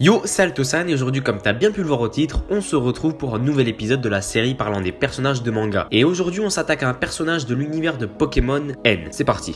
Yo, c'est Altosan et aujourd'hui, comme t'as bien pu le voir au titre, on se retrouve pour un nouvel épisode de la série parlant des personnages de manga. Et aujourd'hui, on s'attaque à un personnage de l'univers de Pokémon, N. C'est parti.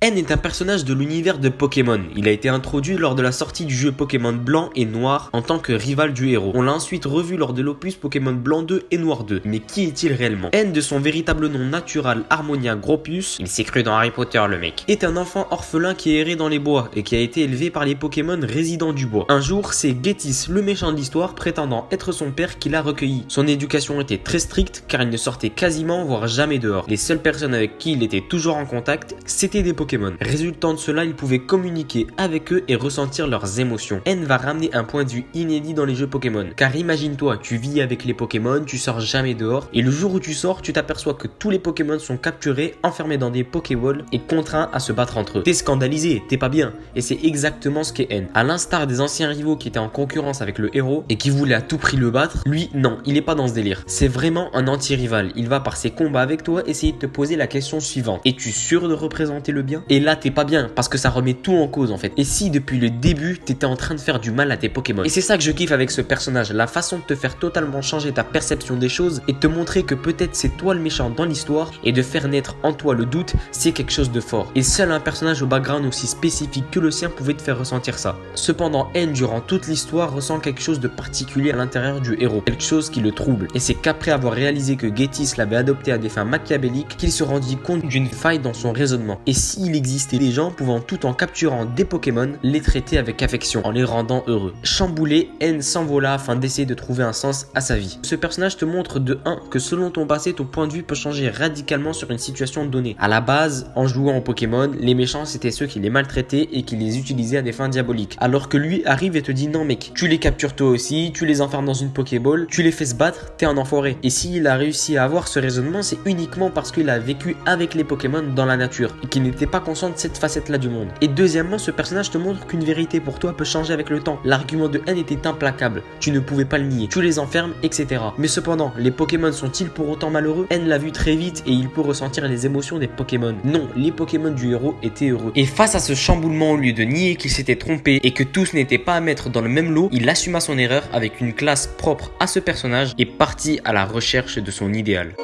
N est un personnage de l'univers de Pokémon. Il a été introduit lors de la sortie du jeu Pokémon Blanc et Noir en tant que rival du héros. On l'a ensuite revu lors de l'opus Pokémon Blanc 2 et Noir 2. Mais qui est-il réellement? N, de son véritable nom naturel Harmonia Gropus, il s'est cru dans Harry Potter le mec, est un enfant orphelin qui errait dans les bois et qui a été élevé par les Pokémon résidents du bois. Un jour, c'est Getis, le méchant de l'histoire, prétendant être son père, qui l'a recueilli. Son éducation était très stricte car il ne sortait quasiment voire jamais dehors. Les seules personnes avec qui il était toujours en contact, c'était des Pokémon. Résultant de cela, il pouvait communiquer avec eux et ressentir leurs émotions. N va ramener un point de vue inédit dans les jeux Pokémon. Car imagine-toi, tu vis avec les Pokémon, tu sors jamais dehors, et le jour où tu sors, tu t'aperçois que tous les Pokémon sont capturés, enfermés dans des Pokéballs et contraints à se battre entre eux. T'es scandalisé, t'es pas bien, et c'est exactement ce qu'est N. À l'instar des anciens rivaux qui étaient en concurrence avec le héros et qui voulaient à tout prix le battre, lui non, il est pas dans ce délire. C'est vraiment un anti-rival. Il va par ses combats avec toi essayer de te poser la question suivante: es-tu sûr de représenter le bien? Et là t'es pas bien parce que ça remet tout en cause en fait. Et si depuis le début t'étais en train de faire du mal à tes Pokémon? Et c'est ça que je kiffe avec ce personnage, la façon de te faire totalement changer ta perception des choses et de te montrer que peut-être c'est toi le méchant dans l'histoire et de faire naître en toi le doute, c'est quelque chose de fort. Et seul un personnage au background aussi spécifique que le sien pouvait te faire ressentir ça. Cependant, N durant toute l'histoire ressent quelque chose de particulier à l'intérieur du héros, quelque chose qui le trouble. Et c'est qu'après avoir réalisé que Getis l'avait adopté à des fins machiavéliques qu'il se rendit compte d'une faille dans son raisonnement. Et s'il existait des gens pouvant, tout en capturant des Pokémon, les traiter avec affection, en les rendant heureux. Chamboulé, N s'envola afin d'essayer de trouver un sens à sa vie. Ce personnage te montre de 1 que selon ton passé, ton point de vue peut changer radicalement sur une situation donnée. À la base, en jouant aux Pokémon, les méchants c'était ceux qui les maltraitaient et qui les utilisaient à des fins diaboliques. Alors que lui arrive et te dit: non mec, tu les captures toi aussi, tu les enfermes dans une Pokéball, tu les fais se battre, t'es un enfoiré. Et s'il a réussi à avoir ce raisonnement, c'est uniquement parce qu'il a vécu avec les Pokémon dans la nature et qu'il n'était pas conscient de cette facette là du monde. Et deuxièmement, ce personnage te montre qu'une vérité pour toi peut changer avec le temps. L'argument de N était implacable, tu ne pouvais pas le nier, tu les enfermes, etc. Mais cependant, les Pokémon sont-ils pour autant malheureux? N l'a vu très vite et il peut ressentir les émotions des Pokémon. Non, les Pokémon du héros étaient heureux. Et face à ce chamboulement, au lieu de nier qu'il s'était trompé et que tous n'étaient pas à mettre dans le même lot, il assuma son erreur avec une classe propre à ce personnage et partit à la recherche de son idéal.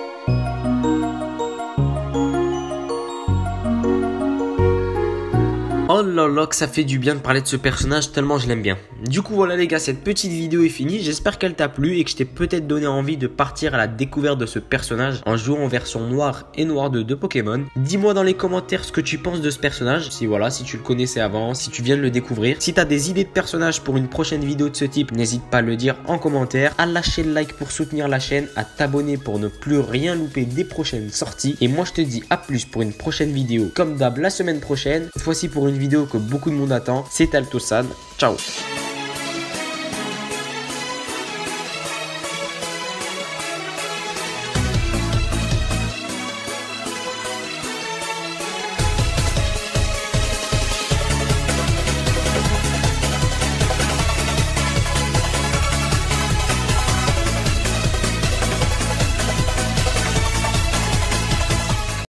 Oh là là que ça fait du bien de parler de ce personnage tellement je l'aime bien. Du coup voilà les gars, cette petite vidéo est finie, j'espère qu'elle t'a plu et que je t'ai peut-être donné envie de partir à la découverte de ce personnage en jouant en version Noir et Noir 2 de Pokémon. Dis-moi dans les commentaires ce que tu penses de ce personnage, si tu le connaissais avant, si tu viens de le découvrir. Si t'as des idées de personnages pour une prochaine vidéo de ce type, n'hésite pas à le dire en commentaire, à lâcher le like pour soutenir la chaîne, à t'abonner pour ne plus rien louper des prochaines sorties. Et moi je te dis à plus pour une prochaine vidéo comme d'hab la semaine prochaine, cette fois-ci pour une vidéo que beaucoup de monde attend. C'est Altosan, ciao.